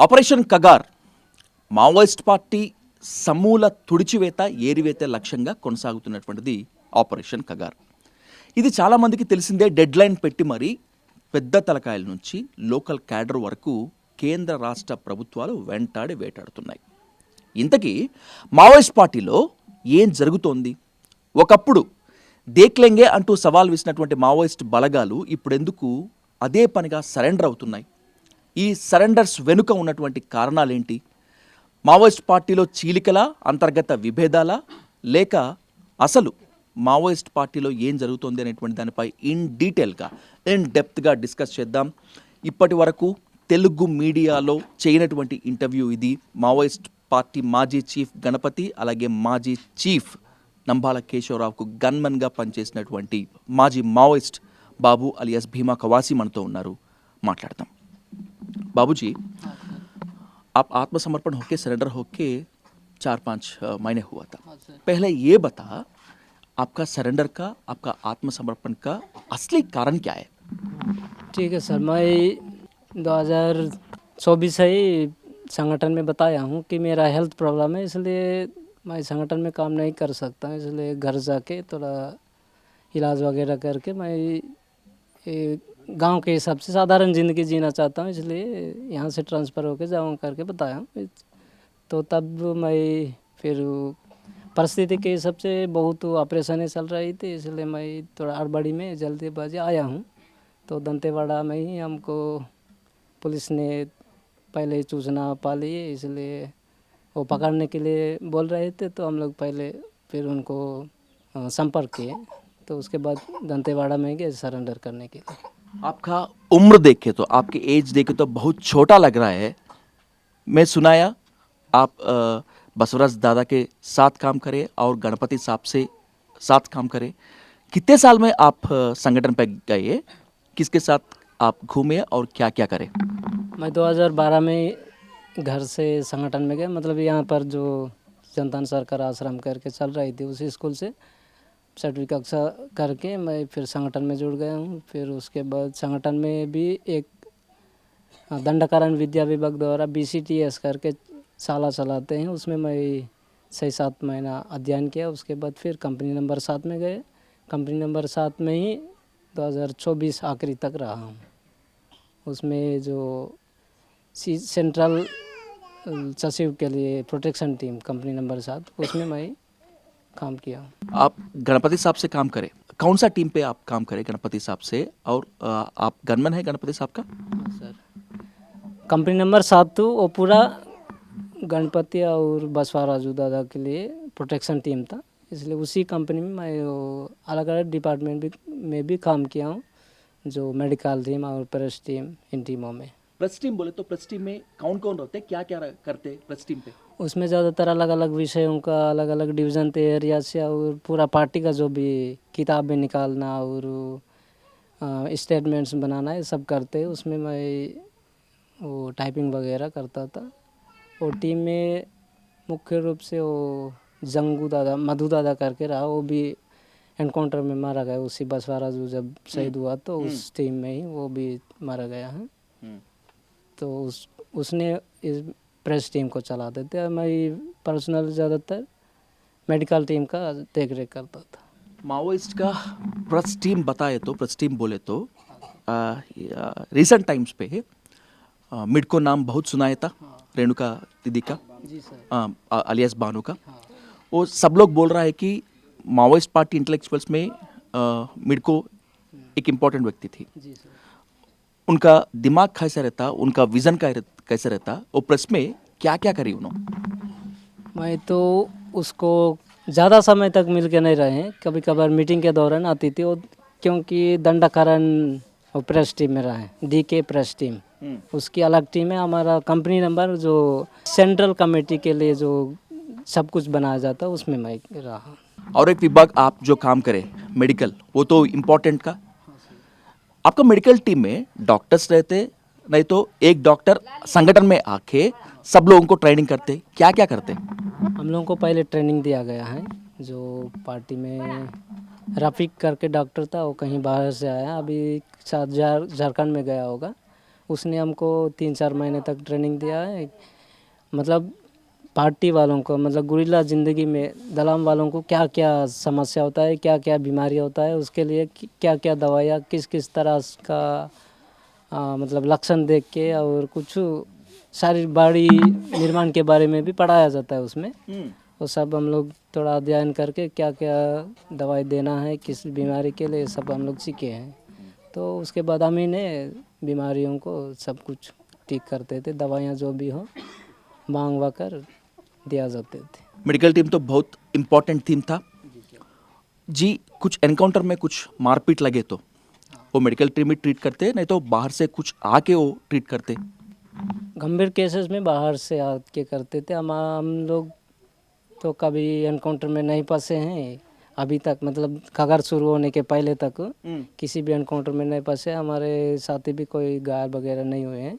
Operation Kagar Maoist party సమూల తుడిచివేత ఏరివేత లక్ష్యంగా కొనసాగుతున్నటువంటిది ఆపరేషన్ కగార్. ఇది చాలామందికి తెలిసిందే. డెడ్ లైన్ పెట్టి మరీ పెద్ద తలకాయల నుంచి లోకల్ క్యాడర్ వరకు కేంద్ర రాష్ట్ర ప్రభుత్వాలు వెంటాడి వేటాడుతున్నాయి. ఇంతకీ మావోయిస్ట్ పార్టీలో ఏం జరుగుతోంది? ఒకప్పుడు దేక్లెంగే అంటూ సవాల్ విసినటువంటి మావోయిస్ట్ బలగాలు ఇప్పుడెందుకు అదే పనిగా సరెండర్ అవుతున్నాయి? ఈ సరెండర్స్ వెనుక ఉన్నటువంటి కారణాలేంటి? మావోయిస్ట్ పార్టీలో చీలికలా, అంతర్గత విభేదాలా, లేక అసలు మావోయిస్ట్ పార్టీలో ఏం జరుగుతోంది అనేటువంటి దానిపై ఇన్ డీటెయిల్గా ఇన్ డెప్త్గా డిస్కస్ చేద్దాం. ఇప్పటి వరకు తెలుగు మీడియాలో చేయనటువంటి ఇంటర్వ్యూ ఇది. మావోయిస్ట్ పార్టీ మాజీ చీఫ్ గణపతి, అలాగే మాజీ చీఫ్ నంబాల కేశవరావుకు గన్మన్గా పనిచేసినటువంటి మాజీ మావోయిస్ట్ బాబు అలియాస్ భీమా కవాసి మనతో ఉన్నారు. మాట్లాడతాం. बाबूजी, आप आत्मसमर्पण होके सरेंडर होके 4-5 महीने हुआ था. पहले ये बता, आपका सरेंडर का, आपका आत्मसमर्पण का असली कारण क्या है? ठीक है सर, मैं 2024 से ही संगठन में बताया हूँ कि मेरा हेल्थ प्रॉब्लम है, इसलिए मैं संगठन में काम नहीं कर सकता, इसलिए घर जाके थोड़ा इलाज वगैरह करके मैं गांव के हिसाब से साधारण ज़िंदगी जीना चाहता हूँ, इसलिए यहाँ से ट्रांसफ़र होके जाऊँ करके बताया हूँ. तो तब मैं फिर परिस्थिति के हिसाब से बहुत ऑपरेशनें चल रही थी, इसलिए मैं थोड़ा हड़बड़ी में जल्दीबाजी आया हूँ. तो दंतेवाड़ा में ही हमको पुलिस ने पहले सूचना पा ली, इसलिए वो पकड़ने के लिए बोल रहे थे. तो हम लोग पहले फिर उनको संपर्क किए, तो उसके बाद दंतेवाड़ा में गए सरेंडर करने के लिए. आपका उम्र देखे तो, आपकी एज देखे तो बहुत छोटा लग रहा है. मैं सुनाया आप बसवराज दादा के साथ काम करें और गणपति साहब से साथ काम करें. कितने साल में आप संगठन पे गए? किसके साथ आप घूमे और क्या क्या करें? मैं 2012 में घर से संगठन में गया, मतलब यहाँ पर जो जनता सरकार आश्रम करके चल रही थी उसी स्कूल से 6वीं कक्षा करके मैं फिर संगठन में जुड़ गया हूँ. फिर उसके बाद संगठन में भी एक दंडकारण विद्या विभाग द्वारा BCTS करके साला चलाते हैं, उसमें मैं 6-7 महीना अध्ययन किया. उसके बाद फिर कंपनी नंबर 7 में गए. कंपनी नंबर 7 में ही 2024 आखिरी तक रहा हूँ. उसमें जो सेंट्रल सचिव के लिए प्रोटेक्शन टीम कंपनी नंबर 7, उसमें मैं काम किया. आप गणपति साहब से काम करें, कौन सा टीम पे आप काम करें गणपति साहब से? और आप गनमैन है गणपति साहब का? सर, कंपनी नंबर 7 तो वो पूरा गणपति और बसवाराजू दादा के लिए प्रोटेक्शन टीम था, इसलिए उसी कंपनी में मैं अलग अलग डिपार्टमेंट में भी काम किया हूँ, जो मेडिकल टीम और प्रेस टीम, इन टीमों में. प्रेस टीम बोले तो प्रेस टीम में कौन कौन रहते, क्या क्या करते प्रेस टीम पे? उसमें ज़्यादातर अलग अलग विषयों का अलग अलग डिवीज़न थे एरिया से, और पूरा पार्टी का जो भी किताबें निकालना और स्टेटमेंट्स बनाना ये सब करते. उसमें मैं वो टाइपिंग वगैरह करता था. और टीम में मुख्य रूप से वो जंगू दादा, मधु दादा करके रहा, वो भी एनकाउंटर में मारा गया. उसी बसवाराजू जब शहीद हुआ तो उस टीम में ही वो भी मारा गया है. तो उसने इस प्रेस टीम को चलाते थे. मैं पर्सनल ज़्यादातर मेडिकल टीम का देख रेख करता था. माओइस्ट का प्रेस टीम बताए तो, प्रेस टीम बोले तो रिसेंट टाइम्स पे मिडको नाम बहुत सुनाया था. रेणुका दीदी का, जी सर, अलियास बानो का. वो सब लोग बोल रहा है कि माओइस्ट पार्टी इंटेलेक्चुअल्स में मिडको एक इम्पोर्टेंट व्यक्ति थी. जी सर. उनका दिमाग कैसा रहता, उनका विज़न कैसा रहता, वो प्रेस में क्या क्या करी उन्होंने? मैं तो उसको ज़्यादा समय तक मिल के नहीं रहे हैं, कभी कभार मीटिंग के दौरान आती थी वो, क्योंकि दंडकारण और प्रेस टीम में रहे. DK प्रेस टीम उसकी अलग टीम है. हमारा कंपनी नंबर जो सेंट्रल कमेटी के लिए जो सब कुछ बनाया जाता है उसमें मैं रहा. और एक विभाग आप जो काम करें मेडिकल, वो तो इम्पोर्टेंट का. आपका मेडिकल टीम में डॉक्टर्स रहते, नहीं तो एक डॉक्टर संगठन में आके सब लोगों को ट्रेनिंग करते, क्या क्या करते? हम लोगों को पहले ट्रेनिंग दिया गया है. जो पार्टी में रफ़ीक करके डॉक्टर था, वो कहीं बाहर से आया, अभी शायद झारखंड में गया होगा. उसने हमको 3-4 महीने तक ट्रेनिंग दिया है। मतलब पार्टी वालों को, मतलब गुरिल्ला ज़िंदगी में दलाम वालों को क्या क्या समस्या होता है, क्या क्या बीमारी होता है, उसके लिए क्या क्या दवाइयाँ किस किस तरह का मतलब लक्षण देख के और कुछ सारी बॉडी निर्माण के बारे में भी पढ़ाया जाता है उसमें। वो सब हम लोग थोड़ा अध्ययन करके क्या क्या दवाई देना है किस बीमारी के लिए, सब हम लोग सीखे हैं। तो उसके बाद हम ही ने बीमारियों को सब कुछ ठीक करते थे, दवाइयाँ जो भी हो मांगवा कर दिया जाते थे। मेडिकल टीम तो बहुत इम्पोर्टेंट टीम था जी। कुछ एनकाउंटर में कुछ मारपीट लगे तो वो मेडिकल टीम ही ट्रीट करते, नहीं तो बाहर से कुछ आके वो ट्रीट करते। गंभीर केसेस में बाहर से आके करते थे। हम लोग तो कभी एनकाउंटर में नहीं फंसे हैं अभी तक, मतलब खबर शुरू होने के पहले तक किसी भी एनकाउंटर में नहीं फंसे। हमारे साथी भी कोई घायल वगैरह नहीं हुए हैं।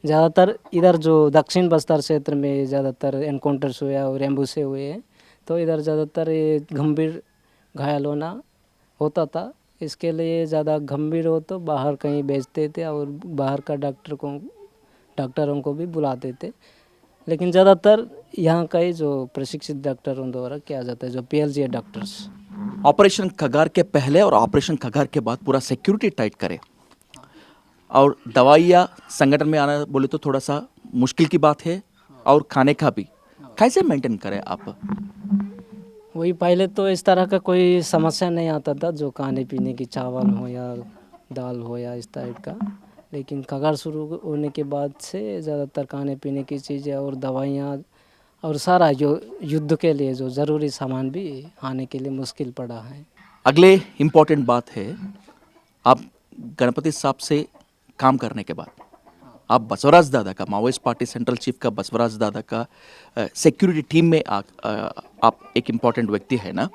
ज़्यादातर इधर जो दक्षिण बस्तर क्षेत्र में ज़्यादातर एनकाउंटर्स हुए और एम्बुसे हुए हैं, तो इधर ज़्यादातर ये गंभीर घायल होना होता था। इसके लिए ज़्यादा गंभीर हो तो बाहर कहीं भेजते थे और बाहर का डॉक्टरों को भी बुलाते थे। लेकिन ज़्यादातर यहाँ का ही जो प्रशिक्षित डॉक्टरों द्वारा किया जाता है, जो PLGA डॉक्टर्स। ऑपरेशन खगार के पहले और ऑपरेशन खगार के बाद पूरा सिक्योरिटी टाइट करे और दवाइयाँ संगठन में आना बोले तो थोड़ा सा मुश्किल की बात है, और खाने का भी कैसे मेंटेन करें आप? वही पहले तो इस तरह का कोई समस्या नहीं आता था, जो खाने पीने की चावल हो या दाल हो या इस टाइप का। लेकिन कगार शुरू होने के बाद से ज़्यादातर खाने पीने की चीज़ें और दवाइयाँ और सारा जो युद्ध के लिए जो ज़रूरी सामान भी आने के लिए मुश्किल पड़ा है। अगले इम्पोर्टेंट बात है, आप गणपति साहब से काम करने के बाद आप बसवराज दादा का, माओवाइस्ट पार्टी सेंट्रल चीफ का बसवराज दादा का सिक्योरिटी टीम में आप एक इम्पॉर्टेंट व्यक्ति है ना,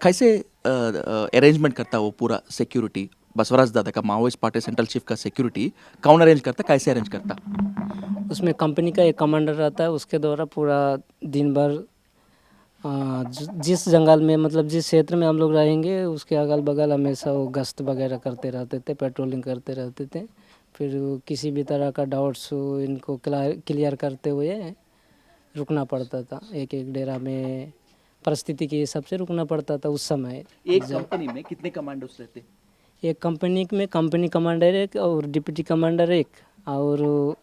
कैसे अरेंजमेंट करता वो पूरा सिक्योरिटी? बसवराज दादा का माओवाइस्ट पार्टी सेंट्रल चीफ का सिक्योरिटी कौन अरेंज करता, कैसे अरेंज करता? उसमें कंपनी का एक कमांडर रहता है, उसके द्वारा पूरा दिन भर जिस जंगल में, मतलब जिस क्षेत्र में हम लोग रहेंगे उसके अगल बगल हमेशा वो गश्त वगैरह करते रहते थे, पेट्रोलिंग करते रहते थे। फिर किसी भी तरह का डाउट्स हो इनको क्लियर करते हुए रुकना पड़ता था। एक एक डेरा में परिस्थिति के हिसाब से रुकना पड़ता था उस समय। एक कंपनी में कितने कमांडोस रहते? एक कंपनी में कंपनी कमांडर एक और डिप्टी कमांडर एक, और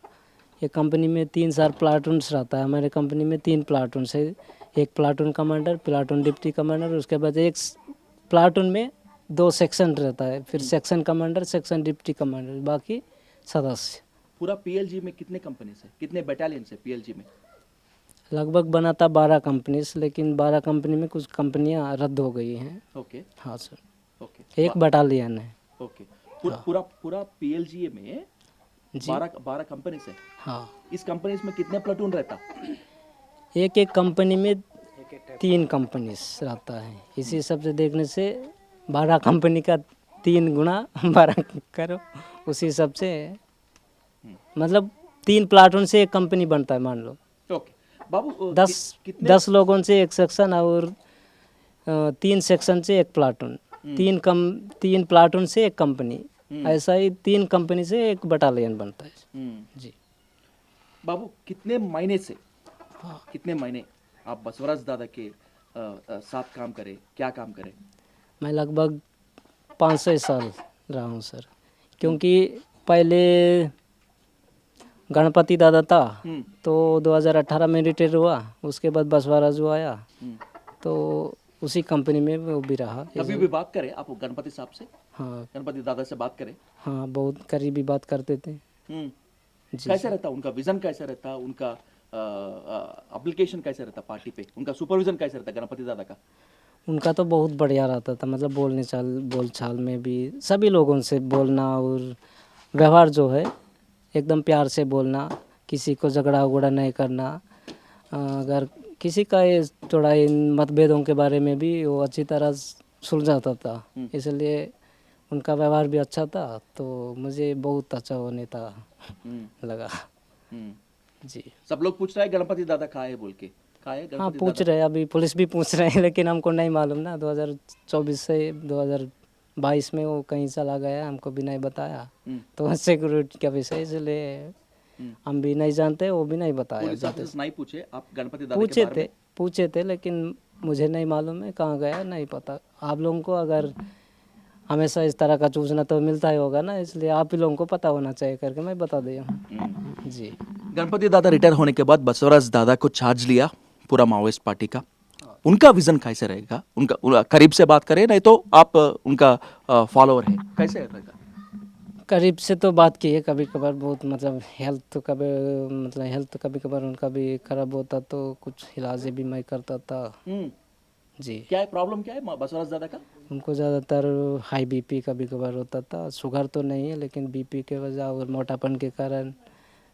एक कंपनी में 3-4 प्लाटून्स रहता है। हमारे कंपनी में 3 प्लाटून्स है, एक platoon commander, platoon deputy commander, उसके बाद एक प्लाटून में 2 सेक्शन रहता है, फिर section commander, section deputy commander, बाकी सदस्य। पूरा PLG में कितने कंपनी से, कितने बटालियन से PLG में? लगभग बना था 12 कंपनीज, लेकिन 12 कंपनी में कुछ कंपनियां रद्द हो गई हैं। ओके हाँ सर, ओके एक बटालियन है। ओके। पूरा PLG में जी 12 कंपनी से। हाँ, इस कंपनी में कितने प्लाटून रहता? एक एक कंपनी में 3 कंपनीज रहता है। इसी सब से देखने से 12 कंपनी का 3 गुना 12 करो, उसी सब से मतलब 3 प्लाटून से एक कंपनी बनता है, मान लो। ओके बाबू, 10 लोगों से एक सेक्शन और 3 सेक्शन से एक प्लाटून, 3 प्लाटून से एक कंपनी, ऐसा ही 3 कंपनी से एक बटालियन बनता है। जी बाबू, कितने महीने से, कितने महीने आप बसवराज दादा के साथ काम करे, क्या काम करे? मैं लगभग 5-6 साल रहा हूँ सर, क्योंकि पहले गणपति दादा था तो 2018 में रिटायर हुआ, उसके बाद बसवराजू आया तो उसी कंपनी में वो भी रहा। कभी भी बात करें आप गणपति साहब से? हाँ गणपति दादा से बात करें? हाँ, बहुत करीबी बात करते थे। जी कैसे रहता उनका विजन, कैसे रहता उनका एप्लीकेशन, कैसे रहता पार्टी पे, उनका सुपरविजन कैसे रहता गणपति दादा का? उनका तो बहुत बढ़िया रहता था, मतलब बोलचाल में भी सभी लोगों से बोलना और व्यवहार जो है एकदम प्यार से बोलना, किसी को झगड़ा उगड़ा नहीं करना। अगर किसी का ये थोड़ा इन मतभेदों के बारे में भी वो अच्छी तरह सुलझाता था, इसलिए उनका व्यवहार भी अच्छा था, तो मुझे बहुत अच्छा वो नेता लगा। जी सब लोग पूछ रहे हैं गणपति दादा कहाँ है बोल के, कहाँ है पूछ रहे हैं, अभी पुलिस भी पूछ रहे हैं, लेकिन हमको नहीं मालूम ना। 2024 से 22 में वो कहीं चला गया, हमको भी नहीं बताया। तो सिक्योरिटी का विषय, इसलिए हम भी नहीं जानते, वो भी नहीं बताया। पुलिस जाते ऑफिसर्स नहीं पूछे आप गणपति दादा के बारे में? पूछे थे, लेकिन मुझे नहीं मालूम है कहाँ गया, नहीं पता। आप लोगों को अगर हमेशा इस तरह का सूचना तो मिलता ही होगा ना, इसलिए आप ही लोगों को पता होना चाहिए करके मैं बता दिया हूँ। जी। गणपति दादा रिटायर होने के बाद बसवराज दादा को चार्ज लिया पूरा माओवाइस्ट पार्टी का। उनका विजन कैसे रहेगा? उनका करीब से बात करें, नहीं तो आप उनका फॉलोअर है, कैसे रहेगा? करीब से तो बात की है कभी कभार, बहुत मतलब हेल्थ कभी कभार उनका भी खराब होता तो कुछ इलाज भी मैं करता था। जी। क्या है प्रॉब्लम, क्या है बसवराज दादा का? उनको ज़्यादातर हाई बीपी कभी कभार होता था, शुगर तो नहीं है लेकिन बीपी के वजह और मोटापन के कारण,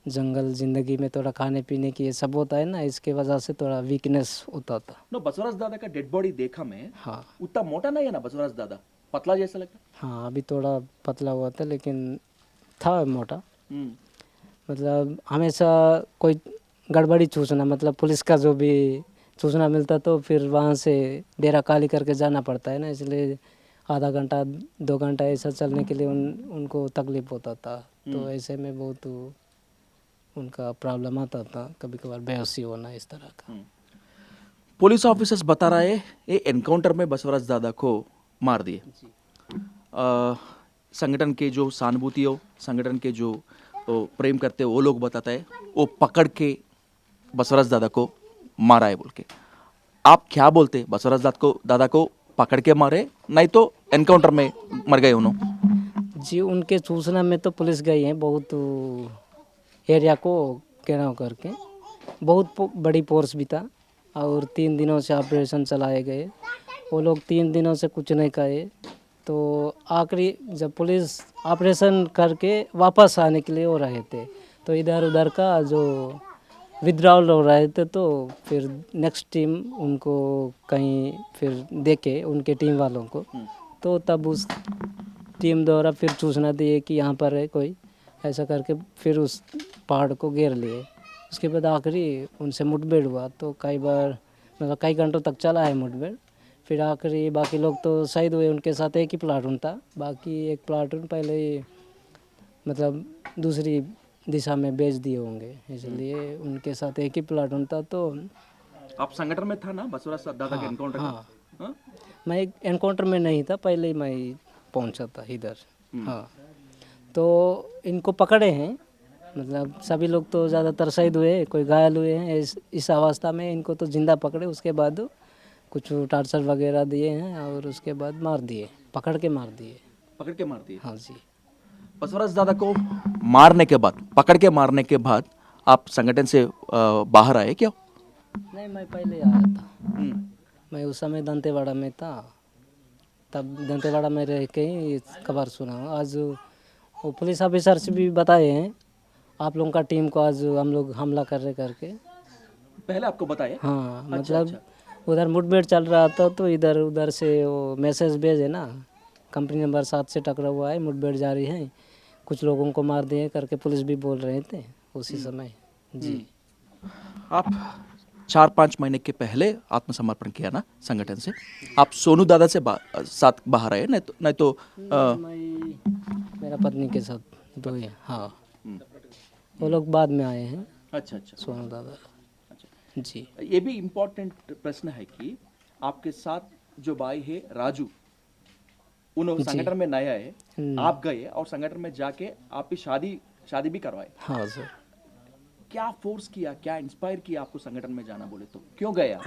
जंगल ज़िंदगी में थोड़ा खाने पीने की ये सब होता है ना, इसके वजह से थोड़ा वीकनेस होता था। नो, बसवराज दादा का डेड बॉडी देखा मैं, हाँ उतना मोटा नहीं है ना बसवराज दादा, पतला जैसा लगता हाँ, अभी थोड़ा पतला हुआ था लेकिन था मोटा। है। मतलब हमेशा कोई गड़बड़ी सूचना, मतलब पुलिस का जो भी सूचना मिलता तो फिर वहाँ से डेरा खाली करके जाना पड़ता है ना, इसलिए आधा घंटा 2 घंटा ऐसा चलने के लिए उनको तकलीफ होता था। तो ऐसे में बहुत उनका प्रॉब्लम आता था, कभी कभार बेहोशी होना इस तरह का। पुलिस ऑफिसर्स बता रहे हैं ये एनकाउंटर में बसवराज दादा को मार दिए। संगठन के जो सहानुभूति हो, संगठन के जो प्रेम करते वो लोग बताते हैं वो पकड़ के बसवराज दादा को मारा है बोल के। आप क्या बोलते? बसवराज दादा को पकड़ के मारे, नहीं तो एनकाउंटर में मर गए उन्होंने? जी, उनके सूचना में तो पुलिस गई है बहुत एरिया को घेराव करके, बहुत बड़ी फोर्स भी था और 3 दिनों से ऑपरेशन चलाए गए। वो लोग 3 दिनों से कुछ नहीं खाए, तो आखिरी जब पुलिस ऑपरेशन करके वापस आने के लिए हो रहे थे तो इधर उधर का जो विथड्रॉल हो रहे थे, तो फिर नेक्स्ट टीम उनको कहीं फिर देखे उनके टीम वालों को, तो तब उस टीम द्वारा फिर सूचना दी कि यहाँ पर है कोई, ऐसा करके फिर उस पहाड़ को घेर लिए। उसके बाद आखिरी उनसे मुठभेड़ हुआ, तो कई बार मतलब कई घंटों तक चला है मुठभेड़। फिर आखिरी बाकी लोग तो शहीद हुए, उनके साथ एक ही प्लाटून था, बाकी एक प्लाटून पहले ही मतलब दूसरी दिशा में भेज दिए होंगे, इसलिए उनके साथ एक ही प्लाटून था। तो आप संगठन में था ना बसवराज दादा के एनकाउंटर हाँ, का? हाँ? मैं एनकाउंटर में नहीं था, पहले ही मैं पहुंचा था इधर। हाँ, तो इनको पकड़े हैं, मतलब सभी लोग तो ज़्यादातर शहीद हुए, कोई घायल हुए हैं। इस अवस्था में इनको तो जिंदा पकड़े, उसके बाद कुछ टार्चर वगैरह दिए हैं और उसके बाद मार दिए, पकड़ के मार दिए। पकड़ के मार दिए? हाँ जी। बसवराज दादा को मारने के बाद, पकड़ के मारने के बाद आप संगठन से बाहर आए क्या? नहीं, मैं पहले आया था। मैं उस समय दंतेवाड़ा में था, तब दंतेवाड़ा में रह के ही खबर सुना हूँ। आज वो पुलिस ऑफिसर से भी बताए हैं आप लोगों का टीम को आज हम लोग हमला कर रहे करके। पहले आपको बताया? हाँ, मतलब उधर मुठभेड़ चल रहा था तो इधर उधर से वो मैसेज भेजे ना, कंपनी नंबर 7 से टकरा हुआ है, मुठभेड़ जारी है, कुछ लोगों को मार दिए करके पुलिस भी बोल रहे थे उसी समय। जी। आप 4-5 महीने के पहले आत्मसमर्पण किया ना संगठन से? आप सोनू दादा से साथ बाहर आए, नहीं तो मैं मेरा पत्नी के साथ दो ही। हाँ, वो लोग बाद में आए हैं। अच्छा अच्छा सोनू दादा। अच्छा। जी। ये भी इम्पोर्टेंट प्रश्न है कि आपके साथ जो भाई है राजू, उन्होंने संगठन में नया है, आप गए और संगठन में जाके आपकी शादी भी करवाए। हाँ सर। क्या फोर्स किया, क्या इंस्पायर किया आपको संगठन में जाना? बोले तो क्यों गए आप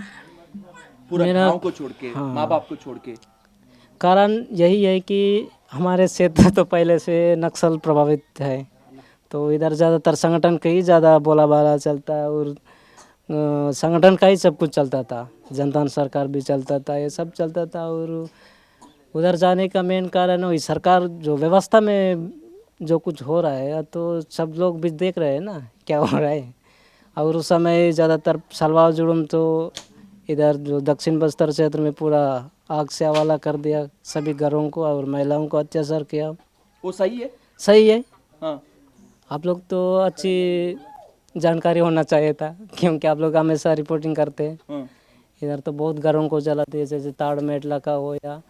पूरा गांव को छोड़ के, माँ बाप को छोड़ के? कारण यही है कि हमारे क्षेत्र तो पहले से नक्सल प्रभावित है, तो इधर ज़्यादातर संगठन का ही ज़्यादा बोला बाला चलता है और संगठन का ही सब कुछ चलता था, जनता सरकार भी चलता था, ये सब चलता था। और उधर जाने का मेन कारण वही सरकार जो व्यवस्था में जो कुछ हो रहा है, तो सब लोग भी देख रहे हैं ना क्या हो रहा है। और उस समय ज़्यादातर सलवार जुर्म तो इधर जो दक्षिण बस्तर क्षेत्र में पूरा आग से हवाला कर दिया, सभी घरों को और महिलाओं को अत्याचार किया। वो सही है? सही है। हाँ। आप लोग तो अच्छी जानकारी होना चाहिए था, क्योंकि आप लोग हमेशा रिपोर्टिंग करते हैं। हाँ। इधर तो बहुत घरों को जला दिए, जैसे ताड़ मेटला का हो या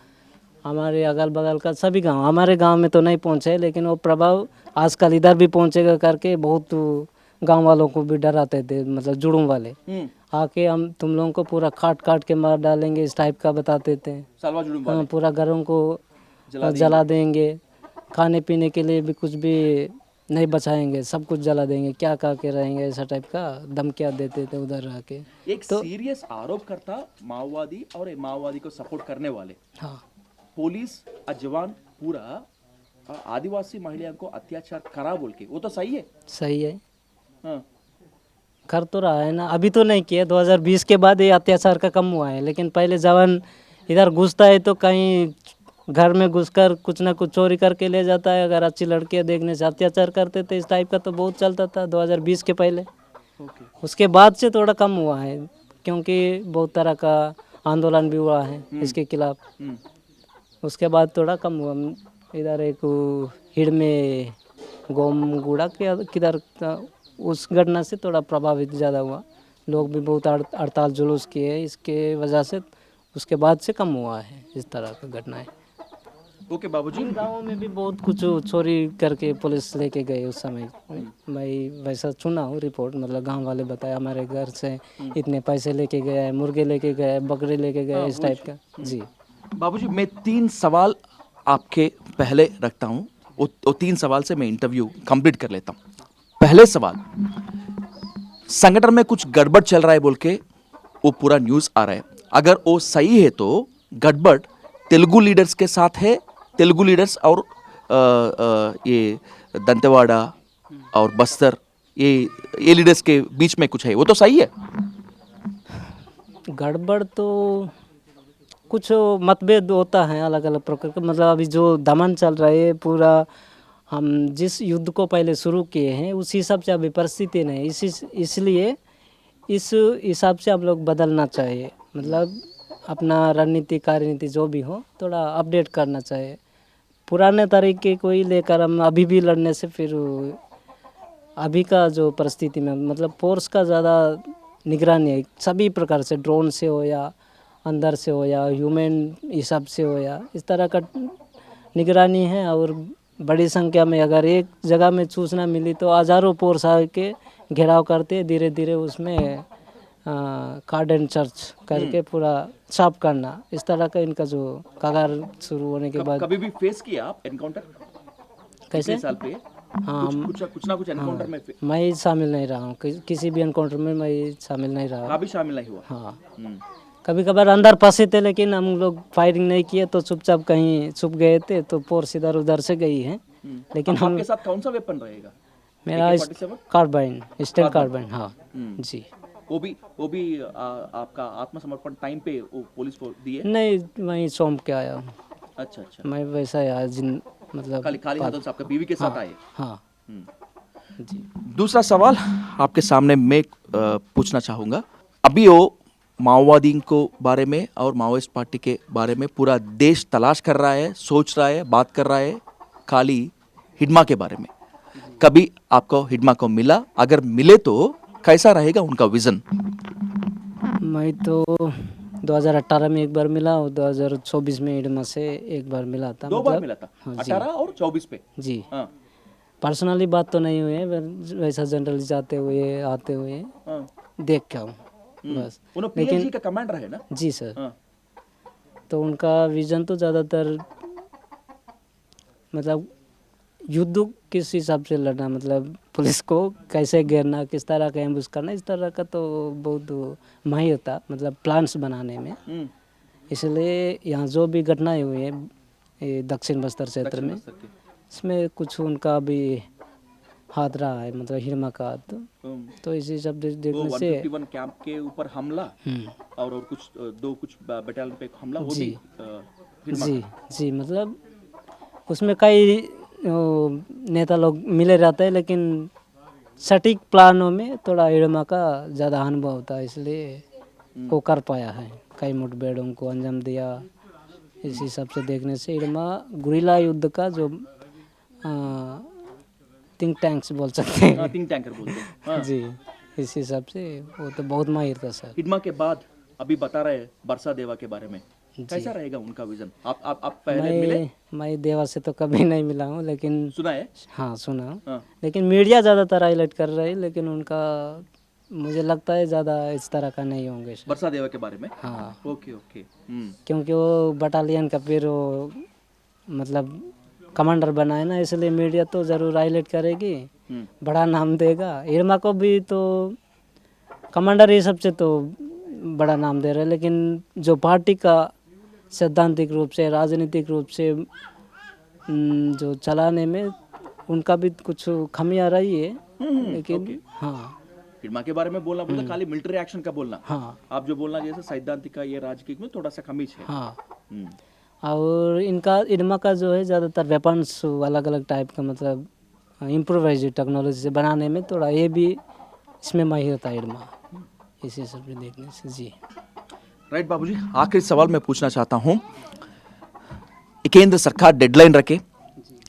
हमारे अगल बगल का सभी गांव, हमारे गांव में तो नहीं पहुंचे, लेकिन वो प्रभाव आजकल इधर भी पहुंचेगा करके बहुत गांव वालों को भी डराते थे, मतलब जुड़ों वाले आके हम तुम लोगों को पूरा काट काट के मार डालेंगे, इस टाइप का बताते थे। सालवा जुड़ूम हाँ, वाले पूरा घरों को जला देंगे, खाने पीने के लिए भी कुछ भी नहीं बचाएंगे, सब कुछ जला देंगे, क्या कह के रहेंगे, ऐसा टाइप का धमकियाँ देते थे उधर रह के। एक सीरियस आरोप करता माओवादी और ये माओवादी को सपोर्ट करने वाले हाँ पुलिस जवान पूरा आदिवासी महिलाओं को अत्याचार करा बोल के, वो तो सही है। सही है, हाँ, कर तो रहा है ना, अभी तो नहीं किया, 2020 के बाद ये अत्याचार का कम हुआ है, लेकिन पहले जवान इधर घुसता है तो कहीं घर में घुसकर कुछ ना कुछ चोरी करके ले जाता है, अगर अच्छी लड़कियां देखने से अत्याचार करते थे, इस टाइप का तो बहुत चलता था 2020 के पहले। ओके। उसके बाद से थोड़ा कम हुआ है, क्योंकि बहुत तरह का आंदोलन भी हुआ है इसके खिलाफ, उसके बाद थोड़ा कम हुआ। इधर एक हिड़ में गोमगुड़ा के किधर का, उस घटना से थोड़ा प्रभावित ज़्यादा हुआ, लोग भी बहुत हड़ताल जुलूस किए, इसके वजह से उसके बाद से कम हुआ है इस तरह का घटनाएं। ओके बाबूजी। गाँव में भी बहुत कुछ चोरी करके पुलिस लेके गए उस समय, मैं वैसा सुना हूँ रिपोर्ट, मतलब गांव वाले बताया हमारे घर से इतने पैसे लेके गए, मुर्गे लेके गए, बकरे लेके गए, इस टाइप का। जी बाबूजी, मैं 3 सवाल आपके पहले रखता हूँ, वो 3 सवाल से मैं इंटरव्यू कंप्लीट कर लेता हूँ। पहले सवाल, संगठन में कुछ गड़बड़ चल रहा है बोल के वो पूरा न्यूज़ आ रहा है, अगर वो सही है तो गड़बड़ तेलुगु लीडर्स के साथ है, तेलुगु लीडर्स और ये दंतेवाड़ा और बस्तर, ये लीडर्स के बीच में कुछ है, वो तो सही है? गड़बड़ तो कुछ मतभेद होता है अलग अलग प्रकार का, मतलब अभी जो दमन चल रहा है पूरा, हम जिस युद्ध को पहले शुरू किए हैं उस हिसाब से अभी परिस्थिति नहीं, इसलिए इस हिसाब से हम लोग बदलना चाहिए, मतलब अपना रणनीति कार्यनीति जो भी हो थोड़ा अपडेट करना चाहिए। पुराने तरीके को ही लेकर हम अभी भी लड़ने से फिर अभी का जो परिस्थिति में, मतलब फोर्स का ज़्यादा निगरानी है सभी प्रकार से, ड्रोन से हो या अंदर से हो या ह्यूमन हिसाब से हो या इस तरह का निगरानी है, और बड़ी संख्या में अगर एक जगह में सूचना मिली तो हज़ारों फोर्स आके घेराव करते, धीरे धीरे उसमें कार्ड एंड सर्च करके पूरा साफ करना, इस तरह का इनका जो कगार शुरू होने के बाद। कभी भी फेस किया आप एनकाउंटर कैसे? साल पे? हाँ, कुछ ना कुछ एनकाउंटर में मैं शामिल नहीं रहा हूँ, किसी भी एनकाउंटर में मैं शामिल नहीं रहा। कभी शामिल नहीं हुआ? हाँ, कभी कभार अंदर फंसे थे, लेकिन हम लोग फायरिंग नहीं किए, तो चुपचाप कहीं छुप गए थे, तो फोर्स इधर उधर से गई है, लेकिन हम आपके साथ कौन सा वेपन रहेगा? मेरा AK-47? Carbine, steel carbine. हाँ जी। वो भी आपका आत्मसमर्पण टाइम पे वो पुलिस को दिए? नहीं, मैं सौंप के आया हूँ, अच्छा अच्छा, मैं वैसा यार मतलब खाली हाथों से आपके बीवी के साथ आए? हाँ जी। दूसरा सवाल आपके सामने मैं पूछना चाहूँगा, अभी वो माओवादी को बारे में और माओवादिस्ट पार्टी के बारे में पूरा देश तलाश कर रहा है, सोच रहा है, बात कर रहा है, खाली हिडमा के बारे में। कभी आपको हिडमा को मिला? अगर मिले तो कैसा रहेगा उनका विजन? मैं तो 2018 में एक बार मिला और 2024 में हिडमा से एक बार मिला था। 2 बार मिला था? हाँ, 18 और 24 पे? जी। हाँ पर्सनली बात तो नहीं हुई है, वैसा जनरली जाते हुए आते हुए हाँ। देख के हूँ बस। उन्होंने PLG का कमांडर है ना? जी सर। हाँ। तो उनका विजन तो ज़्यादातर मतलब युद्ध किस हिसाब से लड़ना, मतलब पुलिस को कैसे घेरना, किस तरह का एम्बुश करना, इस तरह का तो बहुत माहिर था, मतलब प्लान्स बनाने में। इसलिए यहाँ जो भी घटनाएं हुई हैं ये दक्षिण बस्तर क्षेत्र में, इसमें कुछ उनका भी हाथ रहा है, मतलब हिरमा का हाथ। तो इसी सब देखने से 151 कैंप के ऊपर हमला और कुछ कुछ बटालियन पे हमला, वो भी हिरमा जी जी, मतलब उसमें कई नेता लोग मिले रहते हैं, लेकिन सटीक प्लानों में थोड़ा हिरमा का ज़्यादा अनुभव होता है, इसलिए वो कर पाया है, कई मुठभेड़ों को अंजाम दिया। इस हिसाब से देखने से हिरमा गुरिल्ला युद्ध का जो थिंक टैंक्स बोल सकते हैं, थिंक टैंकर बोलते हैं। हाँ। जी, इस हिसाब से वो तो बहुत माहिर था सर। हिडमा के बाद अभी बता रहे बरसा देवा के बारे में, कैसा रहेगा उनका विजन? आप पहले मिले? मैं देवा से तो कभी नहीं मिला हूँ, लेकिन सुना है? हाँ सुना हूँ। हाँ। लेकिन मीडिया ज़्यादातर हाईलाइट कर रही है, लेकिन उनका मुझे लगता है ज़्यादा इस तरह का नहीं होंगे शायद। बरसा देवा के बारे में? हाँ, ओके ओके। क्योंकि वो बटालियन का फिर वो मतलब कमांडर बना है ना, इसलिए मीडिया तो ज़रूर हाईलाइट करेगी, बड़ा नाम देगा। इरमा को भी तो कमांडर ये सबसे तो बड़ा नाम दे रहे हैं, लेकिन जो पार्टी का सैद्धांतिक रूप से, राजनीतिक रूप से जो चलाने में उनका भी कुछ खामियां रही है। लेकिन हाँ हिरमा के बारे में बोलना बोलता खाली मिलिट्री एक्शन का बोलना। हाँ आप जो बोलना जैसे सैद्धांतिक का, ये राजकीय में थोड़ा सा कमी है। हाँ। और इनका इरमा का जो है ज़्यादातर वेपन्स अलग अलग टाइप का, मतलब इम्प्रोवाइज टेक्नोलॉजी से बनाने में थोड़ा ये भी इसमें माहिर था इरमा, इसी सब में देखने से। जी राइट बाबूजी, आखिरी सवाल मैं पूछना चाहता हूँ। केंद्र सरकार डेडलाइन रखे,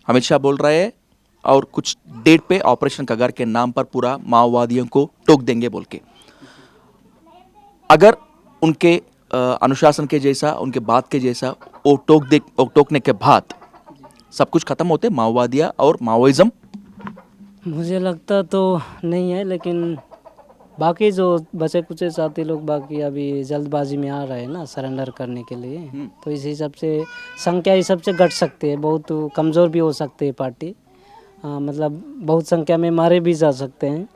अमित शाह बोल रहे हैं, और कुछ डेट पे ऑपरेशन कगार के नाम पर पूरा माओवादियों को टोक देंगे बोल के। अगर उनके अनुशासन के जैसा, उनके बात के जैसा वो टोकने के बाद सब कुछ खत्म होते माओवादियाँ और माओइज्म? मुझे लगता तो नहीं है, लेकिन बाकी जो बचे कुचे साथी लोग बाकी अभी जल्दबाजी में आ रहे हैं ना सरेंडर करने के लिए, तो इस हिसाब से संख्या इस सबसे घट सकती है, बहुत कमज़ोर भी हो सकती है पार्टी। मतलब बहुत संख्या में मारे भी जा सकते हैं,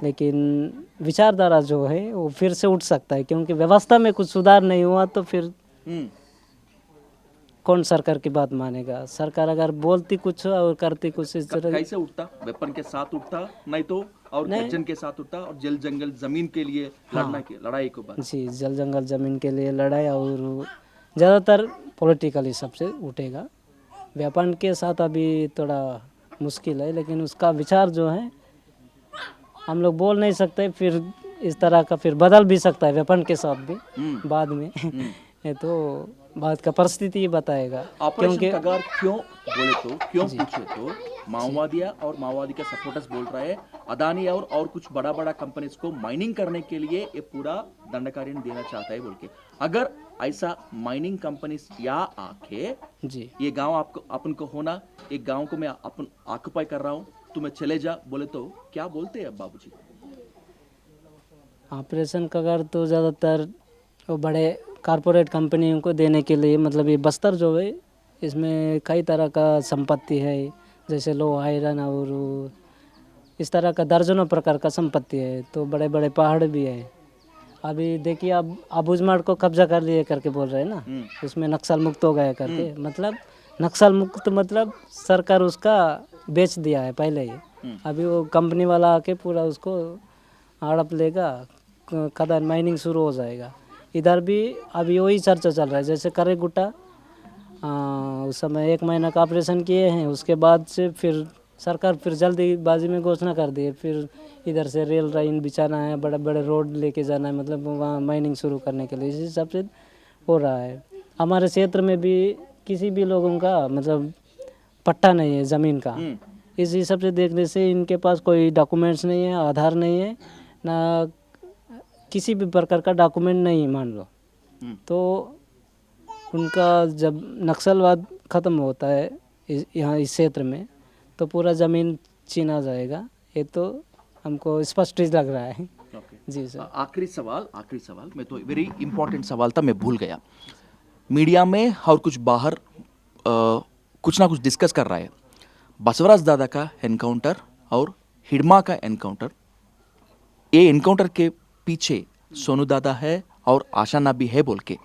लेकिन विचारधारा जो है वो फिर से उठ सकता है, क्योंकि व्यवस्था में कुछ सुधार नहीं हुआ तो फिर कौन सरकार की बात मानेगा। सरकार अगर बोलती कुछ और करती कुछ इस तरह। कैसे उठता? वेपन के साथ उठता, नहीं तो और गर्जन के साथ उठता, और जल जंगल जमीन के लिए लड़ाई को बात। जी, जल जंगल जमीन के लिए लड़ाई, और ज़्यादातर पॉलिटिकली सबसे उठेगा। वेपन के साथ अभी थोड़ा मुश्किल है, लेकिन उसका विचार जो है हम लोग बोल नहीं सकते, फिर इस तरह का फिर बदल भी सकता है वेपन के साथ भी बाद में। ये तो बात का परिस्थिति ही बताएगा। ऑपरेशन कगार क्यों बोले तो, क्यों पूछे तो, माओवादिया और माओवादी के सपोर्टर्स बोल रहे हैं अदानी और कुछ बड़ा बड़ा कंपनीज को माइनिंग करने के लिए ये पूरा दंडकारी देना चाहता है बोल के। अगर ऐसा माइनिंग कंपनीज यहाँ आके जी ये गांव आपको अपन को होना, एक गांव को मैं अपन ऑक्युपाई कर रहा हूँ, तुम्हें चले जा बोले तो क्या बोलते हैं अब बाबूजी? ऑपरेशन कगार तो ज़्यादातर वो बड़े कारपोरेट कंपनियों को देने के लिए, मतलब ये बस्तर जो है इसमें कई तरह का संपत्ति है, जैसे लो आयरन और इस तरह का दर्जनों प्रकार का संपत्ति है, तो बड़े बड़े पहाड़ भी है। अभी देखिए अब अबूझमाड़ को कब्जा कर लिए करके बोल रहे हैं ना, उसमें नक्सल मुक्त हो गया करके, मतलब नक्सल मुक्त मतलब सरकार उसका बेच दिया है पहले ही। अभी वो कंपनी वाला आके पूरा उसको हड़प लेगा, खदान माइनिंग शुरू हो जाएगा। इधर भी अभी वही चर्चा चल रहा है, जैसे करे गुट्टा उस समय 1 महीना का ऑपरेशन किए हैं, उसके बाद से फिर सरकार फिर जल्दीबाजी में घोषणा कर दी है, फिर इधर से रेल लाइन बिछाना है, बड़े बड़े रोड लेके जाना है, मतलब वहाँ माइनिंग शुरू करने के लिए। इसी हिसाब से हो रहा है। हमारे क्षेत्र में भी किसी भी लोगों का मतलब पट्टा नहीं है ज़मीन का। इस हिसाब से देखने से इनके पास कोई डॉक्यूमेंट्स नहीं है, आधार नहीं है, ना किसी भी प्रकार का डॉक्यूमेंट नहीं मान लो, तो उनका जब नक्सलवाद ख़त्म होता है यहाँ इस क्षेत्र में, तो पूरा ज़मीन छीना जाएगा। ये तो हमको स्पष्ट ही लग रहा है। जी सर। आखिरी सवाल मैं तो वेरी इंपॉर्टेंट सवाल था, मैं भूल गया। मीडिया में और कुछ बाहर कुछ ना कुछ डिस्कस कर रहा है, बसवराज दादा का एनकाउंटर और हिडमा का एनकाउंटर, ये एनकाउंटर के पीछे सोनू दादा है और आशा नाबी है बोल के,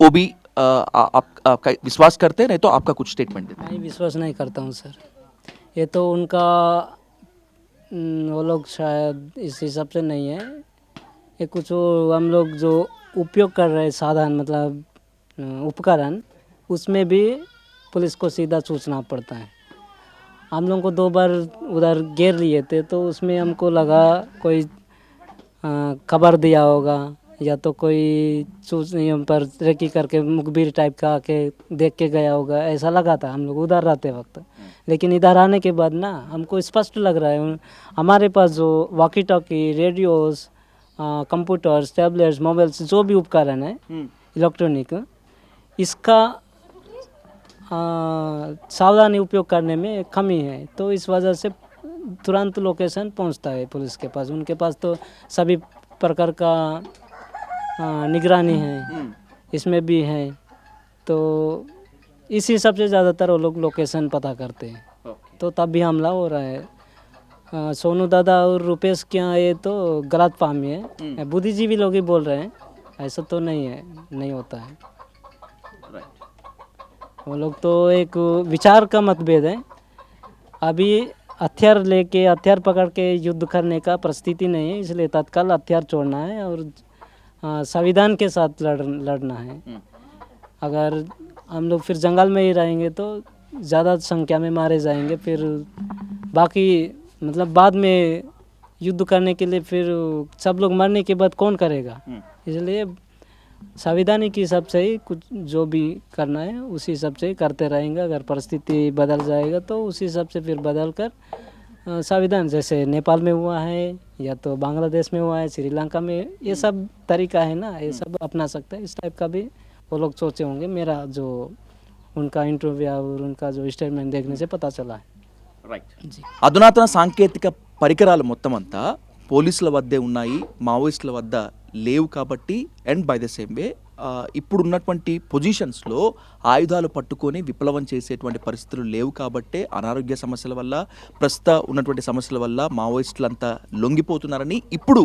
वो भी आपका विश्वास करते हैं? नहीं तो आपका कुछ स्टेटमेंट देते हैं। मैं विश्वास नहीं करता हूँ सर, ये तो उनका वो लोग शायद इस हिसाब से नहीं है, ये कुछ हम लोग जो उपयोग कर रहे हैं साधन, मतलब उपकरण, उसमें भी पुलिस को सीधा सूचना पड़ता है। हम लोगों को 2 बार उधर घेर लिए थे, तो उसमें हमको लगा कोई खबर दिया होगा, या तो कोई सूचना पर रेकी करके मुखबिर टाइप का आके देख के गया होगा, ऐसा लगा था हम लोग उधर रहते वक्त। लेकिन इधर आने के बाद ना हमको स्पष्ट लग रहा है, हमारे पास जो walkie talkie, radios, computers, tablets, mobiles, जो भी उपकरण है इलेक्ट्रॉनिक, इसका सावधानी उपयोग करने में कमी है, तो इस वजह से तुरंत लोकेशन पहुंचता है पुलिस के पास। उनके पास तो सभी प्रकार का निगरानी है, इसमें भी है, तो इस हिसाब से ज़्यादातर वो लोग लोकेशन पता करते हैं, तो तब भी हमला हो रहा है। सोनू दादा और रुपेश के यहाँ ये तो गलत फहमी है, बुद्धिजीवी लोग ही बोल रहे हैं, ऐसा तो नहीं है, नहीं होता है। वो लोग तो एक विचार का मतभेद है। अभी हथियार लेके हथियार पकड़ के युद्ध करने का परिस्थिति नहीं है, इसलिए तत्काल हथियार छोड़ना है और संविधान के साथ लड़ना है। अगर हम लोग फिर जंगल में ही रहेंगे तो ज़्यादा संख्या में मारे जाएंगे, फिर बाकी मतलब बाद में युद्ध करने के लिए फिर सब लोग मरने के बाद कौन करेगा। इसलिए संविधानिक हिसाब से ही कुछ जो भी करना है उसी हिसाब से ही करते रहेंगे। अगर परिस्थिति बदल जाएगा तो उसी हिसाब से फिर बदल कर संविधान, जैसे नेपाल में हुआ है या तो बांग्लादेश में हुआ है, श्रीलंका में, ये सब तरीका है ना, ये सब अपना सकते हैं। इस टाइप का भी वो लोग सोचे होंगे, मेरा जो उनका इंटरव्यू और उनका जो स्टेटमेंट देखने से पता चला है। जी। అధునాతన సాంకేతిక పరికరాలు మొత్తం అంతా పోలీసుల వద్దే ఉన్నాయి, మావోయిస్టుల వద్ద లేవు కాబట్టి, and by the same way ఇప్పుడు ఉన్నటువంటి పొజిషన్స్లో ఆయుధాలు పట్టుకొని విప్లవం చేసేటువంటి పరిస్థితులు లేవు కాబట్టే అనారోగ్య సమస్యల వల్ల, ప్రస్తుత ఉన్నటువంటి సమస్యల వల్ల మావోయిస్టులంతా లొంగిపోతున్నారని, ఇప్పుడు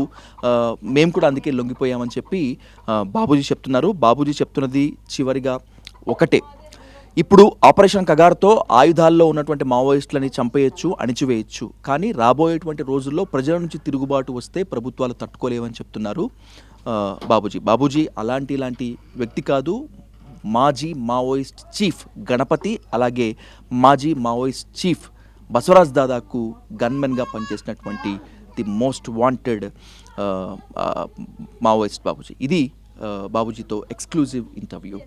మేము కూడా అందుకే లొంగిపోయామని చెప్పి బాబూజీ చెప్తున్నారు. బాబూజీ చెప్తున్నది చివరిగా ఒకటే, ఇప్పుడు ఆపరేషన్ కగార్తో ఆయుధాల్లో ఉన్నటువంటి మావోయిస్టులని చంపేయచ్చు, అణిచివేయచ్చు, కానీ రాబోయేటువంటి రోజుల్లో ప్రజల నుంచి తిరుగుబాటు వస్తే ప్రభుత్వాలు తట్టుకోలేవని చెప్తున్నారు బాబూజీ ఇలాంటి వ్యక్తి కాదు. మాజీ మావోయిస్ట్ చీఫ్ గణపతి, అలాగే మాజీ మావోయిస్ట్ చీఫ్ బసవరాజ్ దాదాకు గన్మెన్గా పనిచేసినటువంటి the most wanted Maoist Babuji. ఇది బాబూజీతో ఎక్స్క్లూజివ్ ఇంటర్వ్యూ.